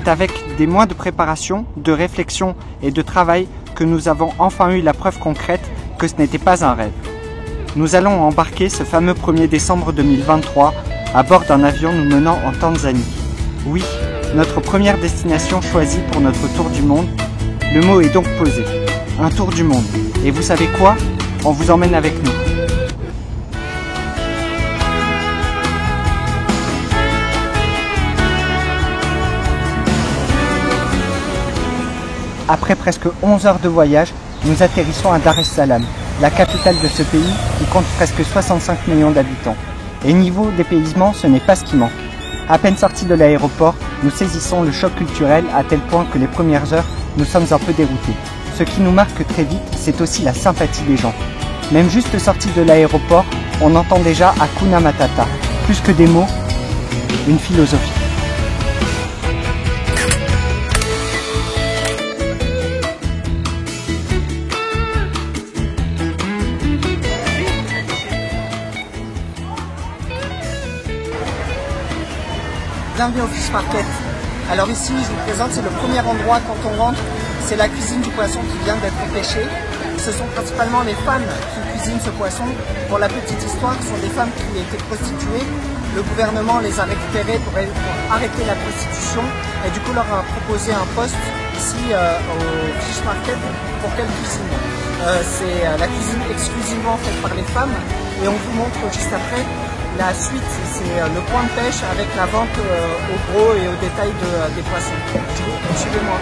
C'est avec des mois de préparation, de réflexion et de travail que nous avons enfin eu la preuve concrète que ce n'était pas un rêve. Nous allons embarquer ce fameux 1er décembre 2023 à bord d'un avion nous menant en Tanzanie. Oui, notre première destination choisie pour notre tour du monde. Le mot est donc posé. Un tour du monde. Et vous savez quoi? On vous emmène avec nous. Après presque 11 heures de voyage, nous atterrissons à Dar es Salaam, la capitale de ce pays qui compte presque 65 millions d'habitants. Et niveau dépaysement, ce n'est pas ce qui manque. À peine sortis de l'aéroport, nous saisissons le choc culturel à tel point que les premières heures, nous sommes un peu déroutés. Ce qui nous marque très vite, c'est aussi la sympathie des gens. Même juste sortis de l'aéroport, on entend déjà Hakuna Matata. Plus que des mots, une philosophie. Bienvenue au Fish Market. Alors ici, je vous présente, c'est le premier endroit quand on rentre, c'est la cuisine du poisson qui vient d'être pêché. Ce sont principalement les femmes qui cuisinent ce poisson. Pour la petite histoire, ce sont des femmes qui étaient prostituées. Le gouvernement les a récupérées pour arrêter la prostitution et du coup leur a proposé un poste ici au Fish Market pour qu'elles cuisinent. C'est la cuisine exclusivement faite par les femmes et on vous montre juste après. La suite, c'est le point de pêche avec la vente au gros et au détail des poissons. Suivez-moi.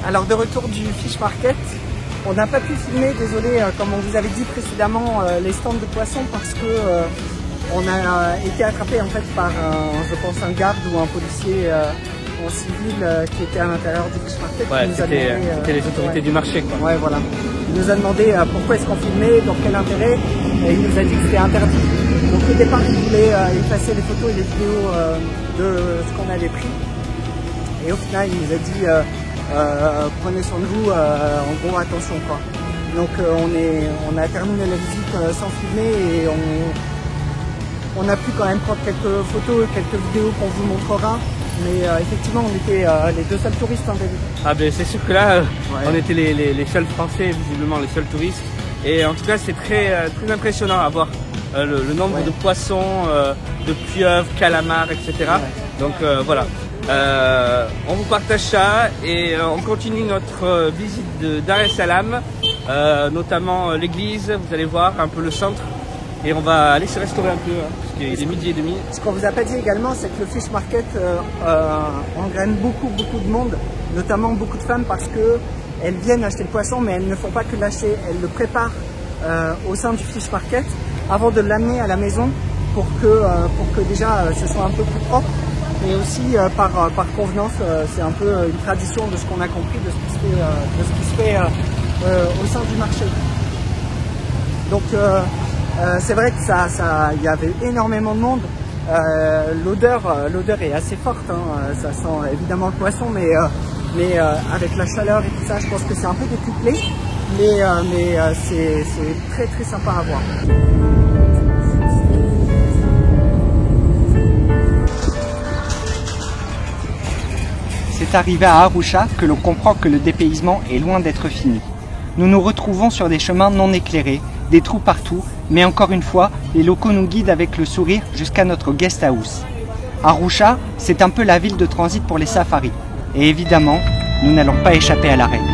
Alors de retour du Fish Market, on n'a pas pu filmer, désolé, comme on vous avait dit précédemment, les stands de poissons parce que on a été attrapé en fait par, je pense, un garde ou un policier en civil qui était à l'intérieur du Fish Market. Ouais, c'était les autorités du marché, quoi. Ouais, voilà. Il nous a demandé pourquoi est-ce qu'on filmait, dans quel intérêt, et il nous a dit que c'était interdit. Donc au départ, il voulait effacer les photos et les vidéos de ce qu'on avait pris. Et au final, il nous a dit prenez soin de vous, en gros attention quoi. Donc on a terminé la visite sans filmer et on a pu quand même prendre quelques photos, quelques vidéos qu'on vous montrera. Mais effectivement on était les deux seuls touristes en début. Ah ben c'est sûr que là on était les seuls Français, visiblement les seuls touristes. Et en tout cas c'est très impressionnant à voir le nombre de poissons, de pieuvres, calamars, etc. Ouais. Donc voilà. On vous partage ça et on continue notre visite de Dar es Salaam, notamment l'église, vous allez voir un peu le centre et on va aller se restaurer un peu hein, parce qu'il est 12h30. Ce qu'on vous a pas dit également, c'est que le Fish Market engraine beaucoup de monde, notamment beaucoup de femmes parce que elles viennent acheter le poisson mais elles ne font pas que l'acheter, elles le préparent au sein du Fish Market avant de l'amener à la maison pour que déjà ce soit un peu plus propre. Et aussi par convenance, c'est un peu une tradition de ce qu'on a compris, de ce qui se fait au sein du marché. Donc c'est vrai que il y avait énormément de monde. L'odeur est assez forte, hein. Ça sent évidemment le poisson, mais avec la chaleur et tout ça, je pense que c'est un peu décuplé, mais c'est très sympa à voir. C'est arrivé à Arusha que l'on comprend que le dépaysement est loin d'être fini. Nous nous retrouvons sur des chemins non éclairés, des trous partout, mais encore une fois, les locaux nous guident avec le sourire jusqu'à notre guest house. Arusha, c'est un peu la ville de transit pour les safaris. Et évidemment, nous n'allons pas échapper à la règle.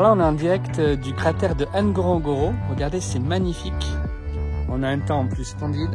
là, on est en direct du cratère de Ngorongoro. Regardez, c'est magnifique. On a un temps en plus splendide.